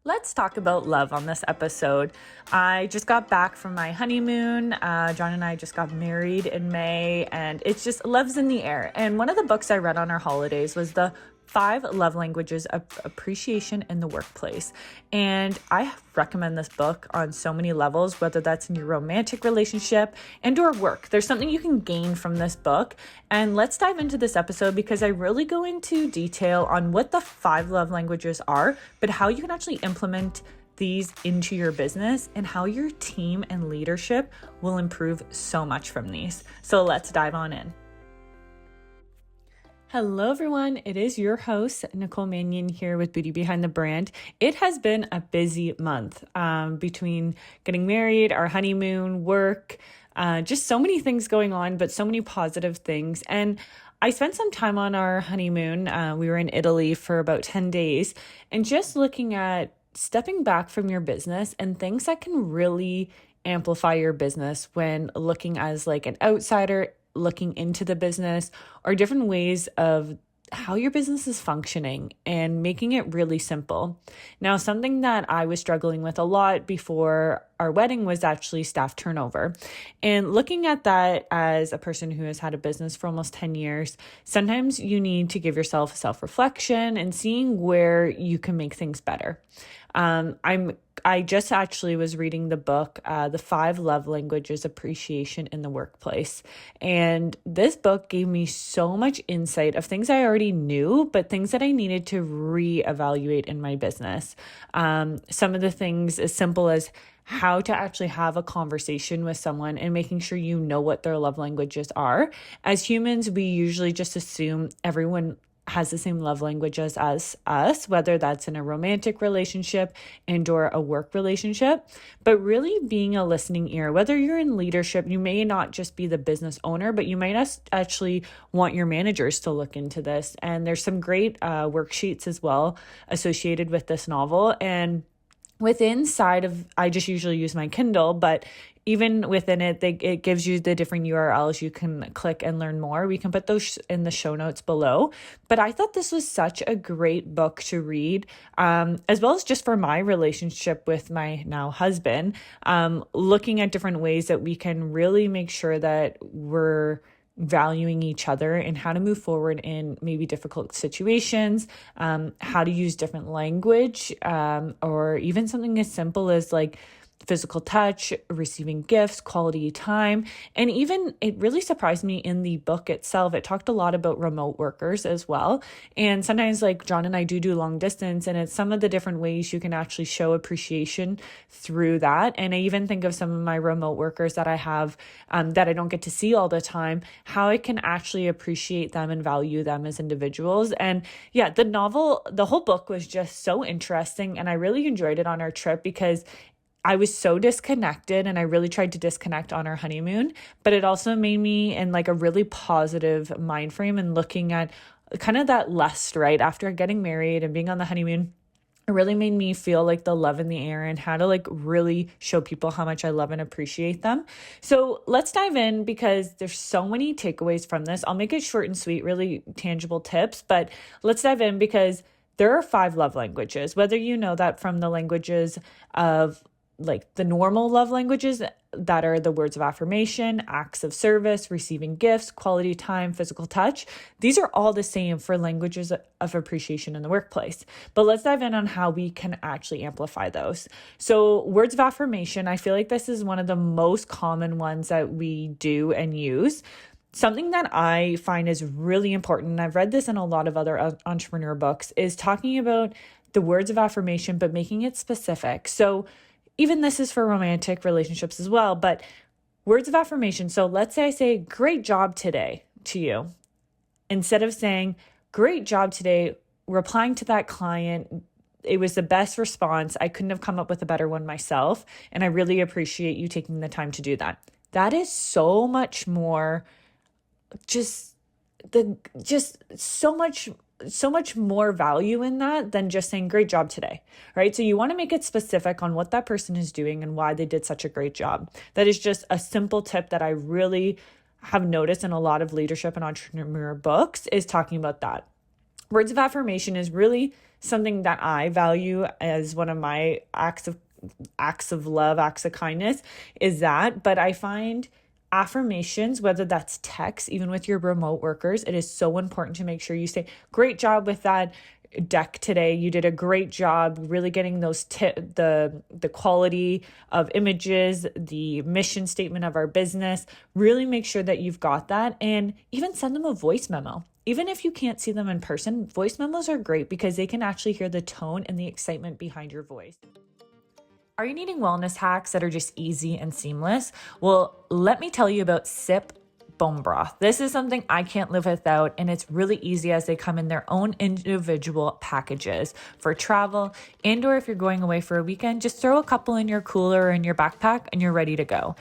Let's talk about love on this episode. I just got back from my honeymoon. John and I just got married in May, and it's just love's in the air. And one of the books I read on our holidays was the 5 Love Languages of Appreciation in the Workplace. And I recommend this book on so many levels, whether that's in your romantic relationship and or work. There's something you can gain from this book. And let's dive into this episode because I really go into detail on what the 5 love languages are, but how you can actually implement these into your business and how your team and leadership will improve so much from these. So let's dive on in. Hello, everyone. It is your host, Nicole Manion, here with Beauty Behind the Brand. It has been a busy month between getting married, our honeymoon, work, just so many things going on, but so many positive things. And I spent some time on our honeymoon. We were in Italy for about 10 days and just looking at stepping back from your business and things that can really amplify your business when looking as like an outsider, looking into the business, or different ways of how your business is functioning and making it really simple. Now, something that I was struggling with a lot before our wedding was actually staff turnover. And looking at that as a person who has had a business for almost 10 years, sometimes you need to give yourself self-reflection and seeing where you can make things better. I just actually was reading the book, The 5 Love Languages Appreciation in the Workplace. And this book gave me so much insight of things I already knew, but things that I needed to reevaluate in my business. Some of the things as simple as how to actually have a conversation with someone and making sure you know what their love languages are. As humans, we usually just assume everyone has the same love languages as us, whether that's in a romantic relationship and or a work relationship, but really being a listening ear. Whether you're in leadership, you may not just be the business owner, but you might actually want your managers to look into this. And there's some great worksheets as well associated with this novel. And I just usually use my Kindle, but even within it, it gives you the different URLs you can click and learn more. We can put those in the show notes below. But I thought this was such a great book to read, as well as just for my relationship with my now husband, looking at different ways that we can really make sure that we're valuing each other and how to move forward in maybe difficult situations, how to use different language, or even something as simple as like physical touch, receiving gifts, quality time. And even it really surprised me in the book itself. It talked a lot about remote workers as well. And sometimes like John and I do long distance, and it's some of the different ways you can actually show appreciation through that. And I even think of some of my remote workers that I have that I don't get to see all the time, how I can actually appreciate them and value them as individuals. And yeah, the whole book was just so interesting. And I really enjoyed it on our trip because I was so disconnected, and I really tried to disconnect on our honeymoon, but it also made me in like a really positive mind frame and looking at kind of that lust, right? After getting married and being on the honeymoon, it really made me feel like the love in the air and how to like really show people how much I love and appreciate them. So let's dive in because there's so many takeaways from this. I'll make it short and sweet, really tangible tips, but let's dive in because there are 5 love languages, whether you know that from the languages of like the normal love languages that are the words of affirmation, acts of service, receiving gifts, quality time, physical touch. These are all the same for languages of appreciation in the workplace. But let's dive in on how we can actually amplify those. So words of affirmation, I feel like this is one of the most common ones that we do and use. Something that I find is really important, and I've read this in a lot of other entrepreneur books, is talking about the words of affirmation, but making it specific. So even this is for romantic relationships as well, but words of affirmation. So let's say I say, great job today to you. Instead of saying, great job today, replying to that client, it was the best response. I couldn't have come up with a better one myself. And I really appreciate you taking the time to do that. That is so much more so much more value in that than just saying great job today, right? So you want to make it specific on what that person is doing and why they did such a great job. That is just a simple tip that I really have noticed in a lot of leadership and entrepreneur books is talking about that. Words of affirmation is really something that I value as one of my acts of love, acts of kindness is that. But I find affirmations, whether that's text, even with your remote workers, it is so important to make sure you say, great job with that deck today. You did a great job really getting those the quality of images, the mission statement of our business. Really make sure that you've got that, and even send them a voice memo. Even if you can't see them in person, voice memos are great because they can actually hear the tone and the excitement behind your voice. Are you needing wellness hacks that are just easy and seamless? Well, let me tell you about SIIP Bone Broth. This is something I can't live without, and it's really easy as they come in their own individual packages for travel, and or if you're going away for a weekend, just throw a couple in your cooler or in your backpack and you're ready to go.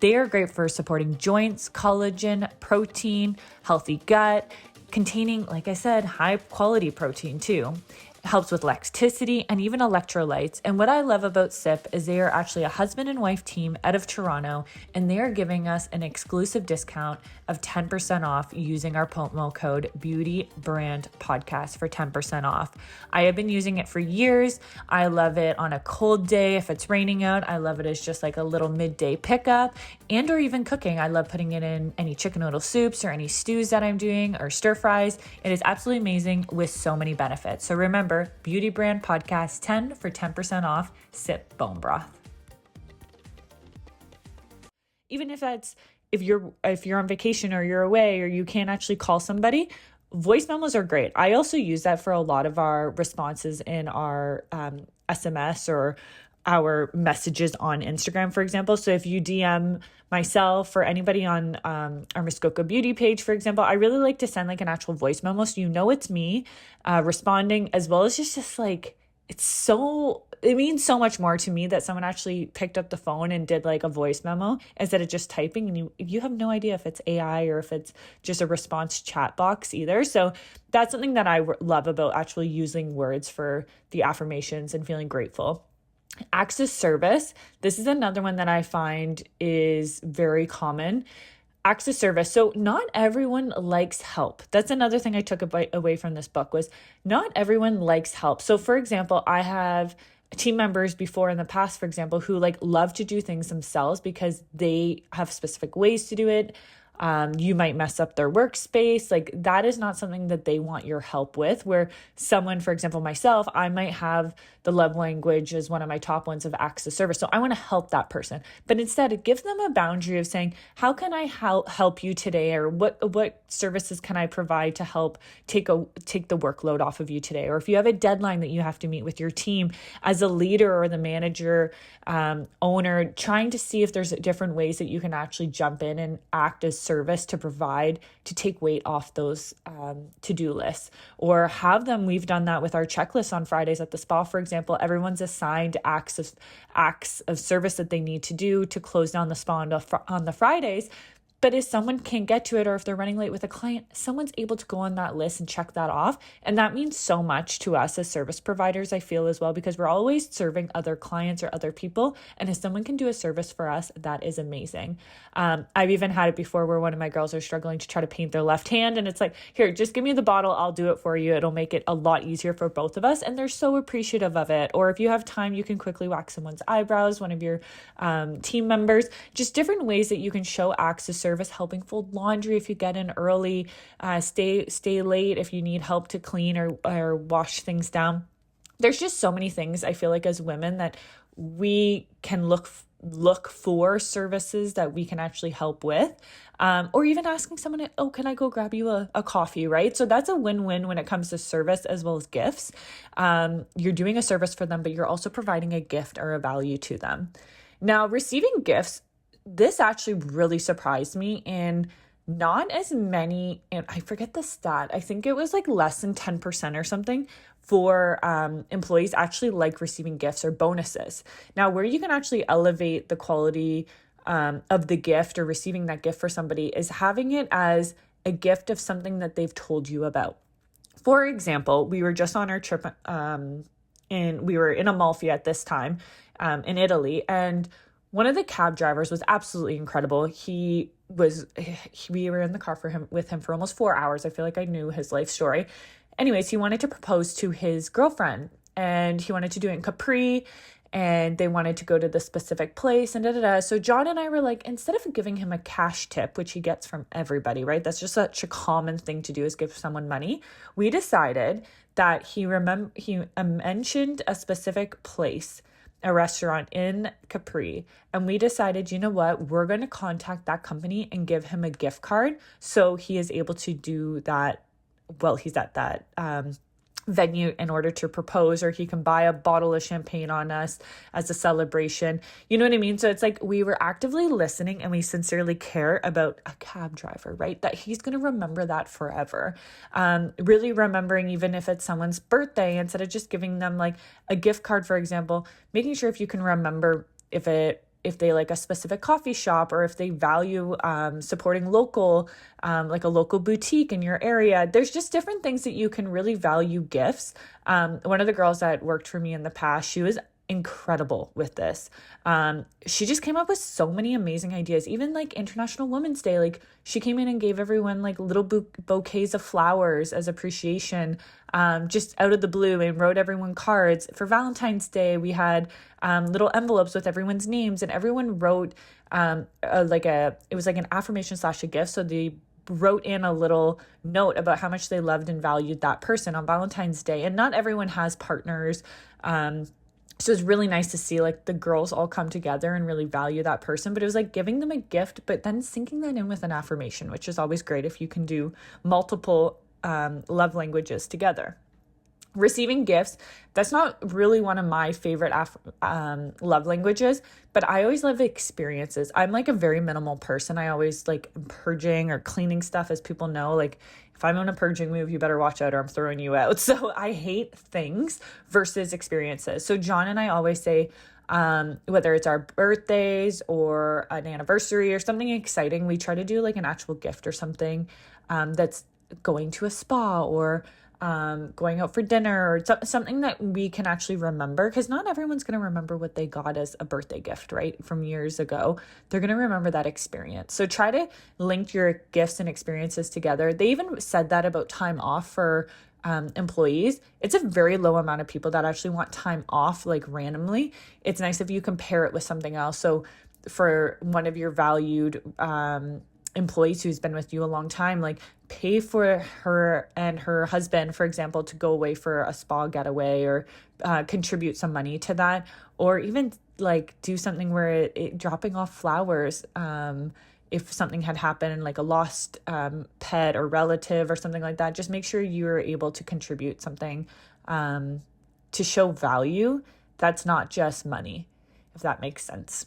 They are great for supporting joints, collagen, protein, healthy gut, containing, like I said, high quality protein too. Helps with elasticity and even electrolytes. And what I love about SIIP is they are actually a husband and wife team out of Toronto, and they are giving us an exclusive discount of 10% off using our promo code Beauty Brand Podcast for 10% off. I have been using it for years. I love it on a cold day. If it's raining out, I love it as just like a little midday pickup, and or even cooking. I love putting it in any chicken noodle soups or any stews that I'm doing or stir fries. It is absolutely amazing with so many benefits. So remember, Beauty Brand Podcast 10 for 10% off SIIP Bone Broth. Even if you're on vacation or you're away or you can't actually call somebody, voice memos are great. I also use that for a lot of our responses in our SMS or our messages on Instagram, for example. So if you DM myself or anybody on our Muskoka Beauty page, for example, I really like to send like an actual voice memo so you know it's me responding, as well as just like, it means so much more to me that someone actually picked up the phone and did like a voice memo instead of just typing, and you have no idea if it's AI or if it's just a response chat box either. So that's something that I love about actually using words for the affirmations and feeling grateful. Acts of service. This is another one that I find is very common. Acts of service. So not everyone likes help. That's another thing I took away from this book was not everyone likes help. So for example, I have team members before in the past, for example, who like love to do things themselves because they have specific ways to do it. You might mess up their workspace. Like that is not something that they want your help with, where someone, for example, myself, I might have the love language as one of my top ones of acts of service. So I want to help that person, but instead it gives them a boundary of saying, how can I help you today? Or what services can I provide to help take the workload off of you today? Or if you have a deadline that you have to meet with your team as a leader or the manager, owner, trying to see if there's different ways that you can actually jump in and act as service to take weight off those to-do lists, or have them. We've done that with our checklists on Fridays at the spa, for example. Everyone's assigned acts of service that they need to do to close down the spa on the Fridays. But if someone can't get to it, or if they're running late with a client, someone's able to go on that list and check that off. And that means so much to us as service providers, I feel, as well, because we're always serving other clients or other people. And if someone can do a service for us, that is amazing. I've even had it before where one of my girls are struggling to try to paint their left hand. And it's like, here, just give me the bottle. I'll do it for you. It'll make it a lot easier for both of us. And they're so appreciative of it. Or if you have time, you can quickly wax someone's eyebrows, one of your team members, just different ways that you can show acts of service, helping fold laundry if you get in early, stay late if you need help to clean or wash things down. There's just so many things I feel like as women that we can look for services that we can actually help with, or even asking someone, oh, can I go grab you a coffee, right? So that's a win-win when it comes to service as well as gifts. You're doing a service for them, but you're also providing a gift or a value to them. Now, receiving gifts, this actually really surprised me, and not as many, and I forget the stat, I think it was like less than 10% or something for employees actually like receiving gifts or bonuses. Now, where you can actually elevate the quality of the gift or receiving that gift for somebody is having it as a gift of something that they've told you about. For example, we were just on our trip and we were in Amalfi at this time in Italy, and one of the cab drivers was absolutely incredible. We were in the car with him for almost 4 hours. I feel like I knew his life story. anyways, he wanted to propose to his girlfriend, and he wanted to do it in Capri, and they wanted to go to the specific place and So John and I were like, instead of giving him a cash tip, which he gets from everybody, right? That's just such a common thing to do, is give someone money. We decided that he mentioned a specific place, a restaurant in Capri. And we decided, you know what, we're going to contact that company and give him a gift card so he is able to do that. Well, he's at that venue in order to propose, or he can buy a bottle of champagne on us as a celebration. You know what I mean? So it's like we were actively listening, and we sincerely care about a cab driver, right? That he's going to remember that forever. Really remembering, even if it's someone's birthday, instead of just giving them like a gift card, for example, making sure if you can remember if they like a specific coffee shop, or if they value supporting local, like a local boutique in your area. There's just different things that you can really value gifts. One of the girls that worked for me in the past, she was incredible with this. She just came up with so many amazing ideas. Even like International Women's Day, like she came in and gave everyone like little bouquets of flowers as appreciation, just out of the blue, and wrote everyone cards. For Valentine's Day, we had little envelopes with everyone's names, and everyone wrote it was like an affirmation / a gift. So they wrote in a little note about how much they loved and valued that person on Valentine's Day. And not everyone has partners. So it's really nice to see like the girls all come together and really value that person. But it was like giving them a gift, but then syncing that in with an affirmation, which is always great if you can do multiple love languages together. Receiving gifts, that's not really one of my favorite love languages, but I always love experiences. I'm like a very minimal person. I always like purging or cleaning stuff, as people know. Like if I'm on a purging move, you better watch out or I'm throwing you out. So I hate things versus experiences. So John and I always say, whether it's our birthdays or an anniversary or something exciting, we try to do like an actual gift or something that's going to a spa, or going out for dinner, or something that we can actually remember, because not everyone's going to remember what they got as a birthday gift, right, from years ago. They're going to remember that experience. So try to link your gifts and experiences together. They even said that about time off for employees. It's a very low amount of people that actually want time off like randomly. It's nice if you compare it with something else. So for one of your valued employees who's been with you a long time, like pay for her and her husband, for example, to go away for a spa getaway, or contribute some money to that, or even like do something where it dropping off flowers. If something had happened, like a lost pet or relative or something like that, just make sure you're able to contribute something to show value. That's not just money, if that makes sense.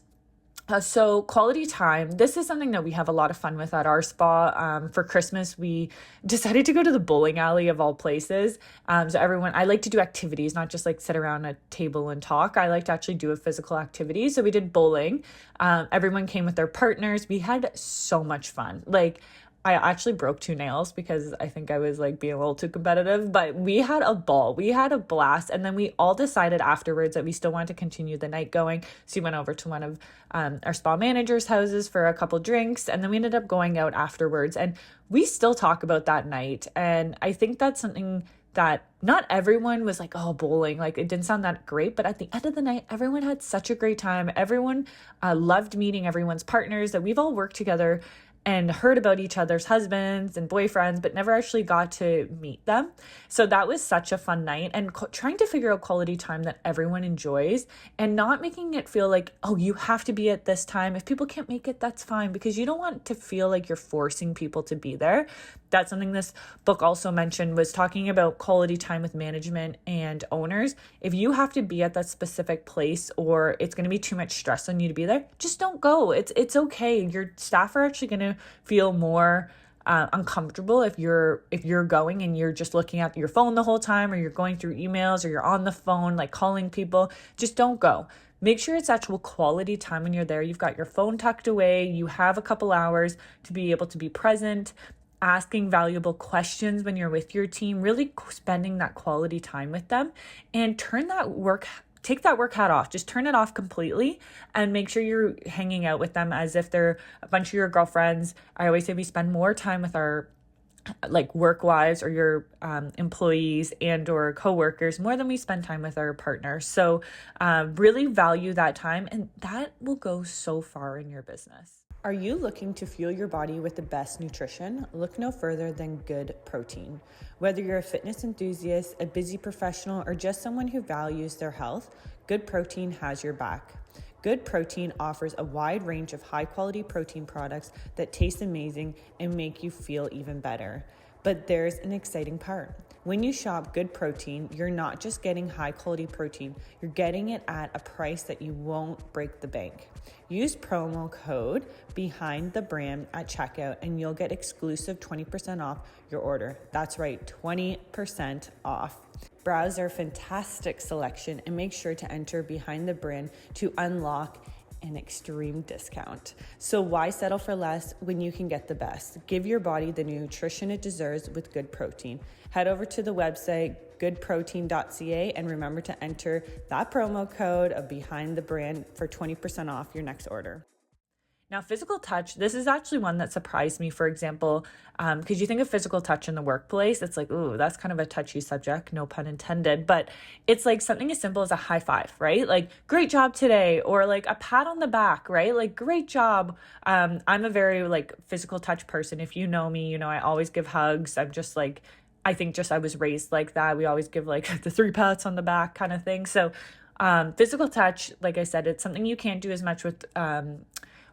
So quality time, this is something that we have a lot of fun with at our spa. For Christmas, we decided to go to the bowling alley of all places. So I like to do activities, not just like sit around a table and talk. I like to actually do a physical activity. So we did bowling. Everyone came with their partners. We had so much fun. Like I actually broke 2 nails because I think I was like being a little too competitive, but we had a ball. We had a blast. And then we all decided afterwards that we still wanted to continue the night going. So we went over to one of our spa manager's houses for a couple drinks. And then we ended up going out afterwards. And we still talk about that night. And I think that's something that not everyone was like, oh, bowling, like it didn't sound that great. But at the end of the night, everyone had such a great time. Everyone loved meeting everyone's partners, that we've all worked together and heard about each other's husbands and boyfriends, but never actually got to meet them. So that was such a fun night, and trying to figure out quality time that everyone enjoys, and not making it feel like, oh, you have to be at this time. If people can't make it, that's fine, because you don't want to feel like you're forcing people to be there. That's something this book also mentioned, was talking about quality time with management and owners. If you have to be at that specific place, or it's going to be too much stress on you to be there, just don't go. It's okay. Your staff are actually going to feel more uncomfortable if you're going and you're just looking at your phone the whole time, or you're going through emails, or you're on the phone like calling people. Just don't go. Make sure it's actual quality time when you're there. You've got your phone tucked away. You have a couple hours to be able to be present, asking valuable questions when you're with your team, really spending that quality time with them, and take that work hat off. Just turn it off completely, and make sure you're hanging out with them as if they're a bunch of your girlfriends. I always say we spend more time with our like work-wise or your employees and or coworkers more than we spend time with our partners. So really value that time, and that will go so far in your business. Are you looking to fuel your body with the best nutrition? Look no further than Good Protein. Whether you're a fitness enthusiast, a busy professional, or just someone who values their health, Good Protein has your back. Good Protein offers a wide range of high-quality protein products that taste amazing and make you feel even better. But there's an exciting part. When you shop Good Protein, you're not just getting high-quality protein, you're getting it at a price that you won't break the bank. Use promo code Behind the Brand at checkout and you'll get exclusive 20% off your order. That's right, 20% off. Browse our fantastic selection and make sure to enter Behind the Brand to unlock an extreme discount. So why settle for less when you can get the best? Give your body the nutrition it deserves with Good Protein. Head over to the website goodprotein.ca and remember to enter that promo code of Behind the Brand for 20% off your next order. Now, physical touch, this is actually one that surprised me, for example, because you think of physical touch in the workplace, it's like, ooh, that's kind of a touchy subject, no pun intended, but it's like something as simple as a high five, right? Like, great job today, or like a pat on the back, right? Like, great job. I'm a very like physical touch person. If you know me, you know, I always give hugs. I'm just like, I think just I was raised like that. We always give like the 3 pats on the back kind of thing. So physical touch, like I said, it's something you can't do as much with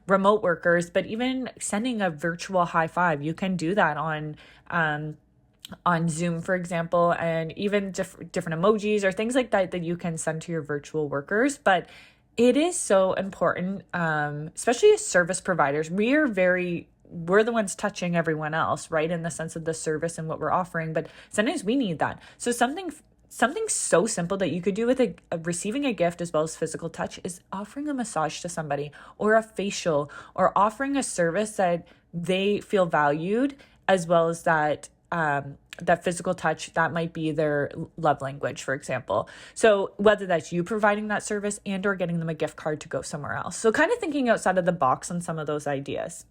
remote workers, but even sending a virtual high five, you can do that on Zoom, for example, and even different emojis or things like that you can send to your virtual workers. But it is so important, especially as service providers. We're the ones touching everyone else, right? In the sense of the service and what we're offering, but sometimes we need that. So something so simple that you could do with receiving a gift as well as physical touch is offering a massage to somebody, or a facial, or offering a service that they feel valued, as well as that that physical touch, that might be their love language, for example. So whether that's you providing that service and or getting them a gift card to go somewhere else. So kind of thinking outside of the box on some of those ideas.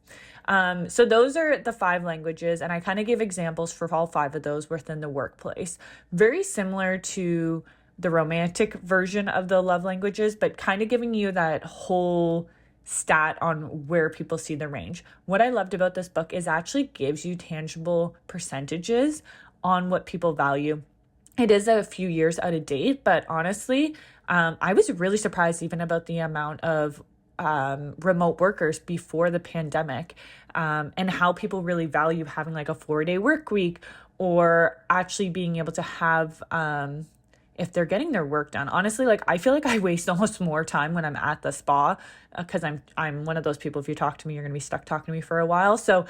So those are the 5 languages, and I kind of gave examples for all 5 of those within the workplace. Very similar to the romantic version of the love languages, but kind of giving you that whole stat on where people see the range. What I loved about this book is actually gives you tangible percentages on what people value. It is a few years out of date, but honestly, I was really surprised even about the amount of remote workers before the pandemic, and how people really value having like a 4-day work week, or actually being able to have, if they're getting their work done. Honestly, like I feel like I waste almost more time when I'm at the spa, because I'm one of those people, if you talk to me, you're going to be stuck talking to me for a while. So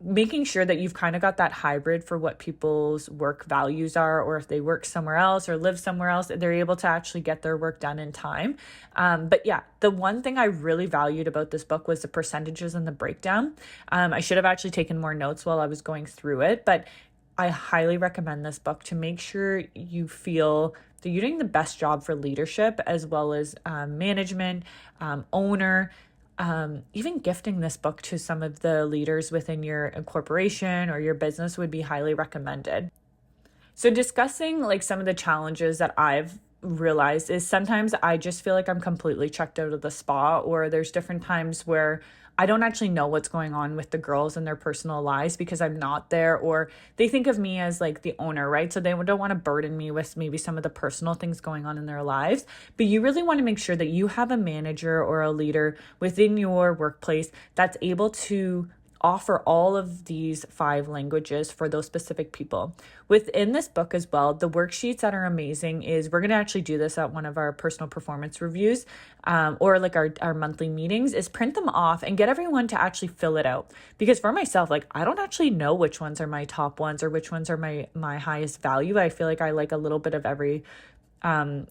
making sure that you've kind of got that hybrid for what people's work values are, or if they work somewhere else or live somewhere else, they're able to actually get their work done in time. But yeah, the one thing I really valued about this book was the percentages and the breakdown. I should have actually taken more notes while I was going through it, but I highly recommend this book to make sure you feel that you're doing the best job for leadership, as well as management, owner. Even gifting this book to some of the leaders within your corporation or your business would be highly recommended. So discussing like some of the challenges that I've realized is sometimes I just feel like I'm completely checked out of the spa, or there's different times where I don't actually know what's going on with the girls in their personal lives because I'm not there, or they think of me as like the owner, right? So they don't want to burden me with maybe some of the personal things going on in their lives. But you really want to make sure that you have a manager or a leader within your workplace that's able to offer all of these 5 languages for those specific people. Within this book as well, the worksheets that are amazing is we're going to actually do this at one of our personal performance reviews, or like our monthly meetings, is print them off and get everyone to actually fill it out. Because for myself, like I don't actually know which ones are my top ones or which ones are my highest value. I feel like I like a little bit of every 5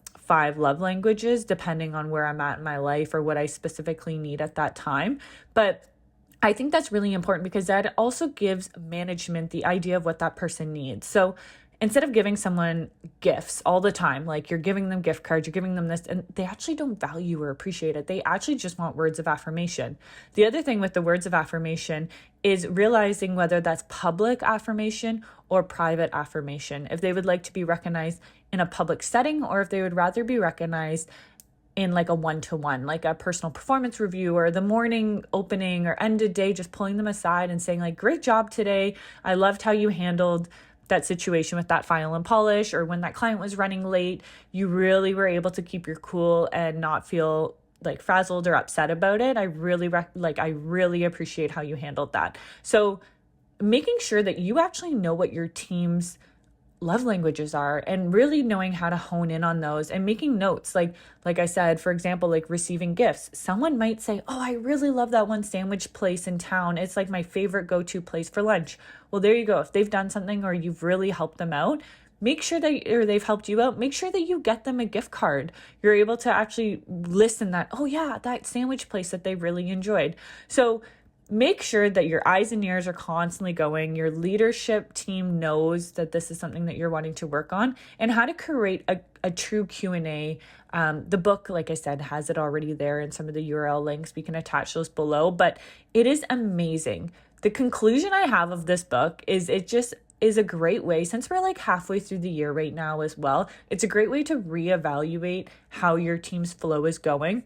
love languages, depending on where I'm at in my life or what I specifically need at that time. But I think that's really important because that also gives management the idea of what that person needs. So instead of giving someone gifts all the time, like you're giving them gift cards, you're giving them this, and they actually don't value or appreciate it. They actually just want words of affirmation. The other thing with the words of affirmation is realizing whether that's public affirmation or private affirmation. If they would like to be recognized in a public setting, or if they would rather be recognized in like a one-to-one, like a personal performance review or the morning opening or end of day, just pulling them aside and saying like, great job today. I loved how you handled that situation with that file and polish, or when that client was running late, you really were able to keep your cool and not feel like frazzled or upset about it. I really appreciate how you handled that. So making sure that you actually know what your team's love languages are, and really knowing how to hone in on those and making notes. Like I said, for example, like receiving gifts. Someone might say, oh, I really love that one sandwich place in town. It's like my favorite go-to place for lunch. Well, there you go. If they've done something or you've really helped them out, make sure that, or they've helped you out, make sure that you get them a gift card. You're able to actually listen that, oh yeah, that sandwich place that they really enjoyed. So make sure that your eyes and ears are constantly going. Your leadership team knows that this is something that you're wanting to work on, and how to create a true Q&A. The book, like I said, has it already there, and some of the URL links, we can attach those below, but it is amazing. The conclusion I have of this book is it just is a great way, since we're like halfway through the year right now as well, it's a great way to reevaluate how your team's flow is going.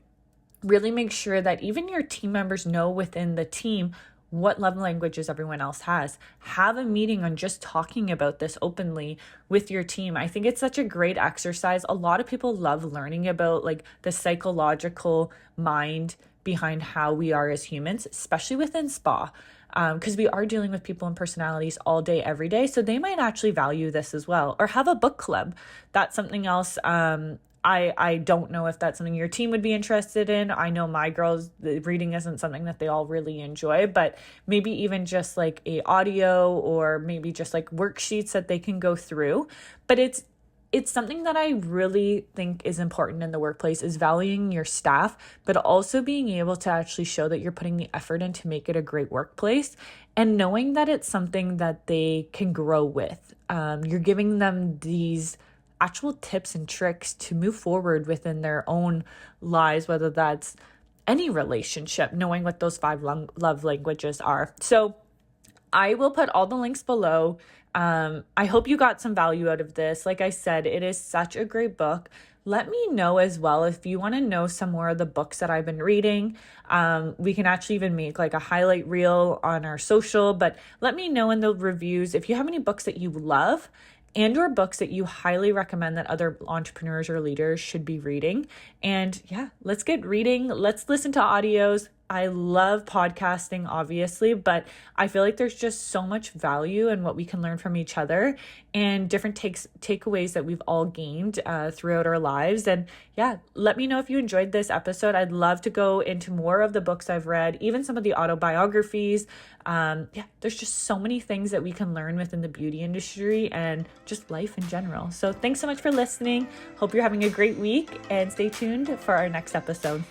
Really make sure that even your team members know within the team what love languages everyone else has. Have a meeting on just talking about this openly with your team. I think it's such a great exercise. A lot of people love learning about like the psychological mind behind how we are as humans, especially within spa, because we are dealing with people and personalities all day, every day. So they might actually value this as well. Or have a book club. That's something else. I don't know if that's something your team would be interested in. I know my girls, the reading isn't something that they all really enjoy, but maybe even just like a audio, or maybe just like worksheets that they can go through. But it's something that I really think is important in the workplace, is valuing your staff, but also being able to actually show that you're putting the effort in to make it a great workplace, and knowing that it's something that they can grow with. You're giving them these actual tips and tricks to move forward within their own lives, whether that's any relationship, knowing what those 5 love languages are. So I will put all the links below. I hope you got some value out of this. Like I said, it is such a great book. Let me know as well if you want to know some more of the books that I've been reading. We can actually even make like a highlight reel on our social, but let me know in the reviews if you have any books that you love and or books that you highly recommend that other entrepreneurs or leaders should be reading. And yeah, let's get reading. Let's listen to audios. I love podcasting, obviously, but I feel like there's just so much value in what we can learn from each other, and different takeaways that we've all gained throughout our lives. And yeah, let me know if you enjoyed this episode. I'd love to go into more of the books I've read, even some of the autobiographies. There's just so many things that we can learn within the beauty industry and just life in general. So thanks so much for listening. Hope you're having a great week, and stay tuned for our next episode.